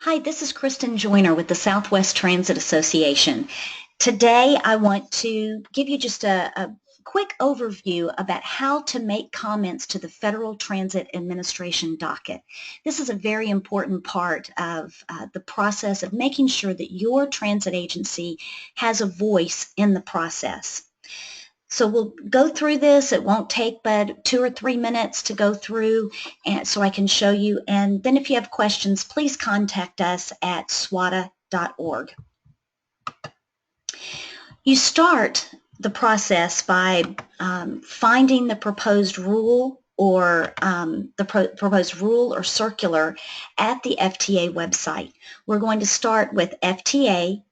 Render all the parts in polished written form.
Hi, this is Kristen Joyner with the Southwest Transit Association. Today I want to give you just a quick overview about how to make comments to the Federal Transit Administration docket. This is a very important part of the process of making sure that your transit agency has a voice in the process. So we'll go through this. It won't take but 2 or 3 minutes to go through, and so I can show you. And then if you have questions, please contact us at swata.org. You start the process by finding the proposed rule or proposed rule or circular at the FTA website. We're going to start with fta.dot.gov.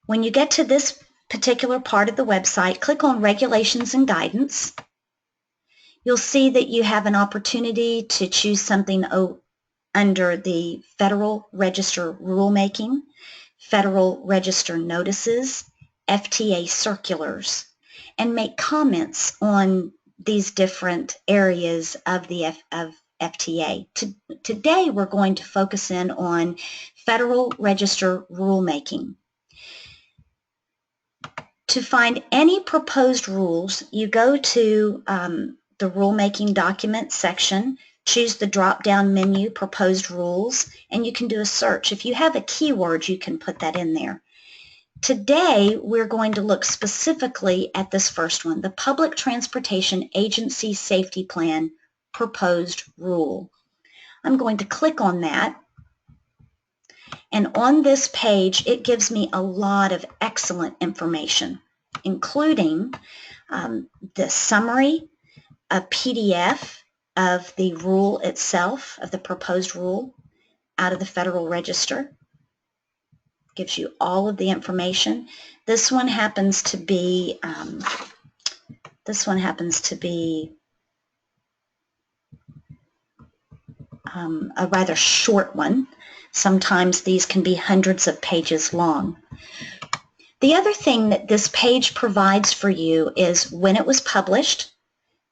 When you get to this particular part of the website, click on Regulations and Guidance. You'll see that you have an opportunity to choose something under the Federal Register Rulemaking, Federal Register Notices, FTA Circulars, and make comments on these different areas of the FTA. Today we're going to focus in on Federal Register Rulemaking. To find any proposed rules, you go to the Rulemaking Documents section, choose the drop-down menu, Proposed Rules, and you can do a search. If you have a keyword, you can put that in there. Today, we're going to look specifically at this first one, the Public Transportation Agency Safety Plan Proposed Rule. I'm going to click on that. And on this page, it gives me a lot of excellent information, including the summary, a PDF of the rule itself, of the proposed rule out of the Federal Register. Gives you all of the information. This one happens to be a rather short one. Sometimes these can be hundreds of pages long. The other thing that this page provides for you is when it was published,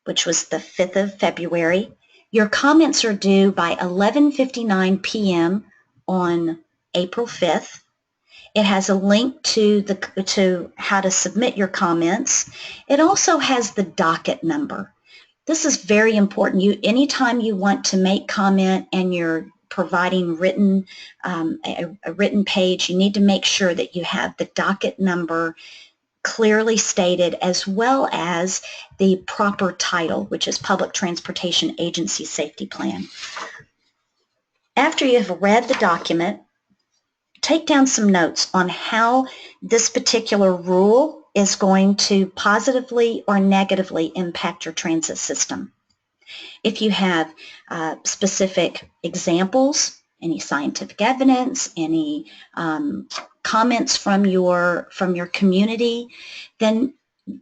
which was the 5th of February. Your comments are due by 11:59 p.m. on April 5th. It has a link to how to submit your comments. It also has the docket number. This is very important. Anytime you want to make comment and you're providing a written page, you need to make sure that you have the docket number clearly stated, as well as the proper title, which is Public Transportation Agency Safety Plan. After you have read the document, take down some notes on how this particular rule is going to positively or negatively impact your transit system. If you have specific examples, any scientific evidence, any comments from your community, then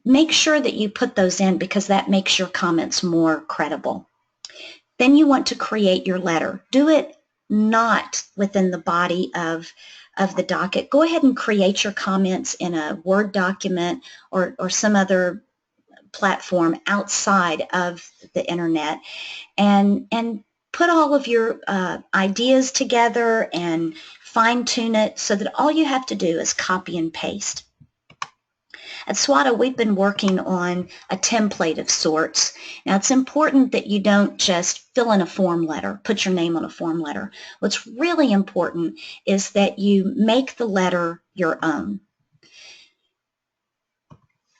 make sure that you put those in, because that makes your comments more credible. Then you want to create your letter. Do it not within the body of the docket. Go ahead and create your comments in a Word document or some other platform outside of the internet, and put all of your ideas together and fine-tune it so that all you have to do is copy and paste. At SWATA, we've been working on a template of sorts. Now, it's important that you don't just fill in a form letter, put your name on a form letter. What's really important is that you make the letter your own.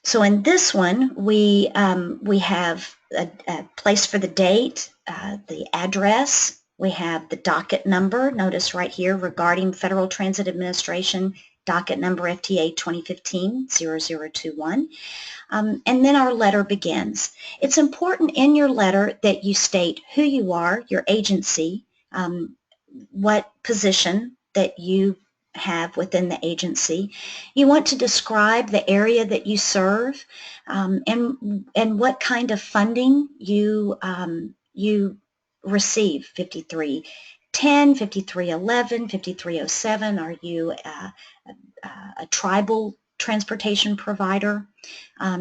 So in this one, we have a place for the date, the address. We have the docket number. Notice right here, regarding Federal Transit Administration, docket number FTA 2015-0021. And then our letter begins. It's important in your letter that you state who you are, your agency, what position that you have within the agency. You want to describe the area that you serve, and what kind of funding you receive. 5310, 5311, 5307. Are you a tribal transportation provider?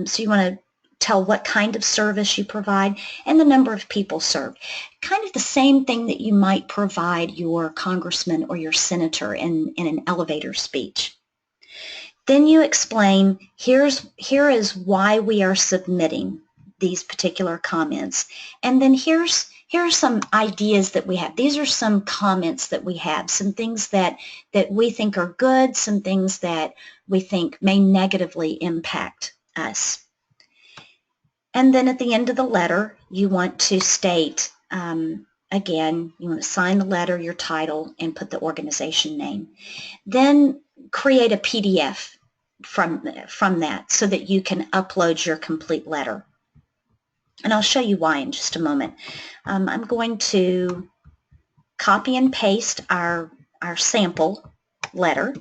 So you want tell what kind of service you provide, and the number of people served. Kind of the same thing that you might provide your congressman or your senator in an elevator speech. Then you explain, here is why we are submitting these particular comments. And then here are some ideas that we have. These are some comments that we have, some things that we think are good, some things that we think may negatively impact us. And then at the end of the letter, you want to state, again, you want to sign the letter, your title, and put the organization name. Then create a PDF from that so that you can upload your complete letter. And I'll show you why in just a moment. I'm going to copy and paste our sample letter,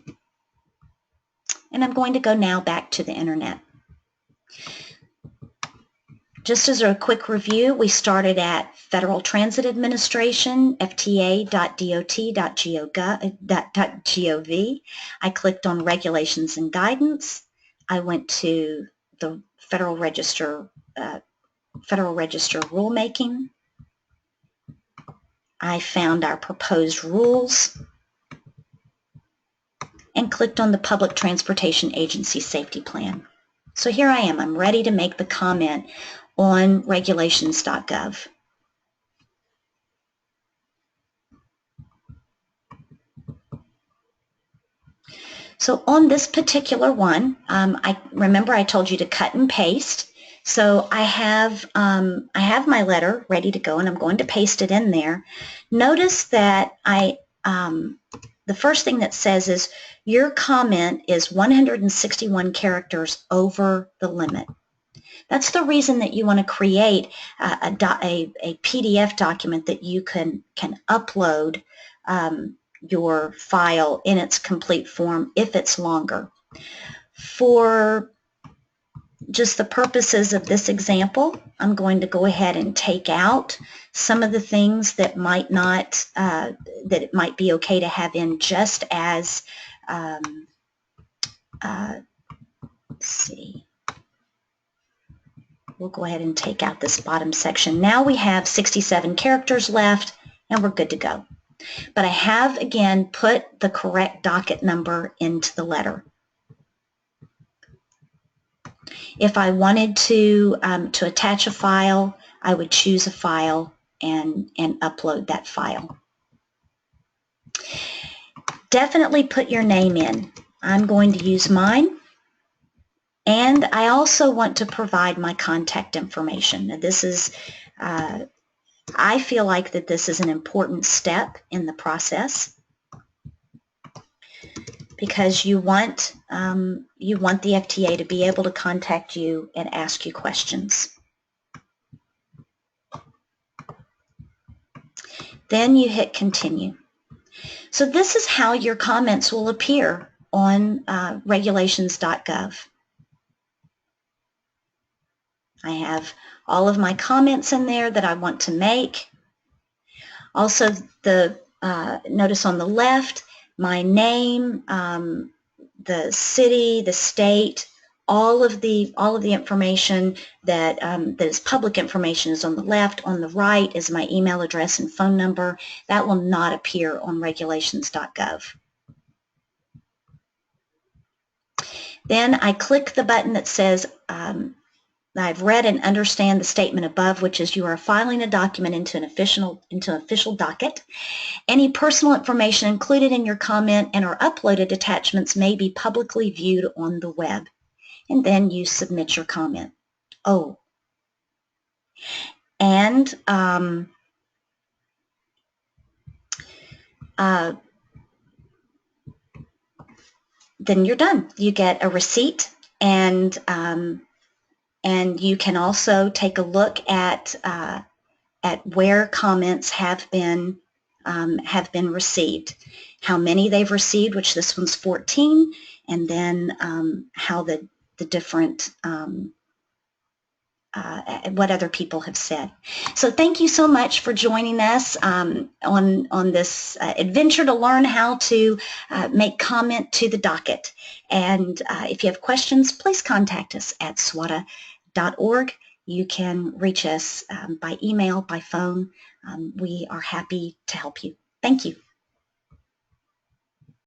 and I'm going to go now back to the internet. Just as a quick review, we started at Federal Transit Administration, fta.dot.gov. I clicked on Regulations and Guidance. I went to the Federal Register rulemaking. I found our proposed rules and clicked on the Public Transportation Agency Safety Plan. So here I am. I'm ready to make the comment on regulations.gov. So on this particular one, I remember I told you to cut and paste. So I have my letter ready to go, and I'm going to paste it in there. Notice that the first thing that says is your comment is 161 characters over the limit. That's the reason that you want to create a PDF document that you can upload your file in its complete form if it's longer. For just the purposes of this example, I'm going to go ahead and take out some of the things that might not, that it might be okay to have in just as, let's see. We'll go ahead and take out this bottom section. Now we have 67 characters left, and we're good to go. But I have, again, put the correct docket number into the letter. If I wanted to attach a file, I would choose a file and upload that file. Definitely put your name in. I'm going to use mine. And I also want to provide my contact information. Now this is, I feel like that this is an important step in the process because you want the FTA to be able to contact you and ask you questions. Then you hit continue. So this is how your comments will appear on regulations.gov. I have all of my comments in there that I want to make. Also, the notice on the left, my name, the city, the state, all of the information that that is public information is on the left. On the right is my email address and phone number. That will not appear on regulations.gov. Then I click the button that says I've read and understand the statement above, which is you are filing a document into an official docket. Any personal information included in your comment and or uploaded attachments may be publicly viewed on the web. And then you submit your comment. Oh, and then you're done. You get a receipt, and you can also take a look at where comments have been received, how many they've received, which this one's 14, and then how the different what other people have said. So thank you so much for joining us on this adventure to learn how to make comment to the docket. And if you have questions, please contact us at swata.org. FTA.org. You can reach us by email, by phone. We are happy to help you. Thank you.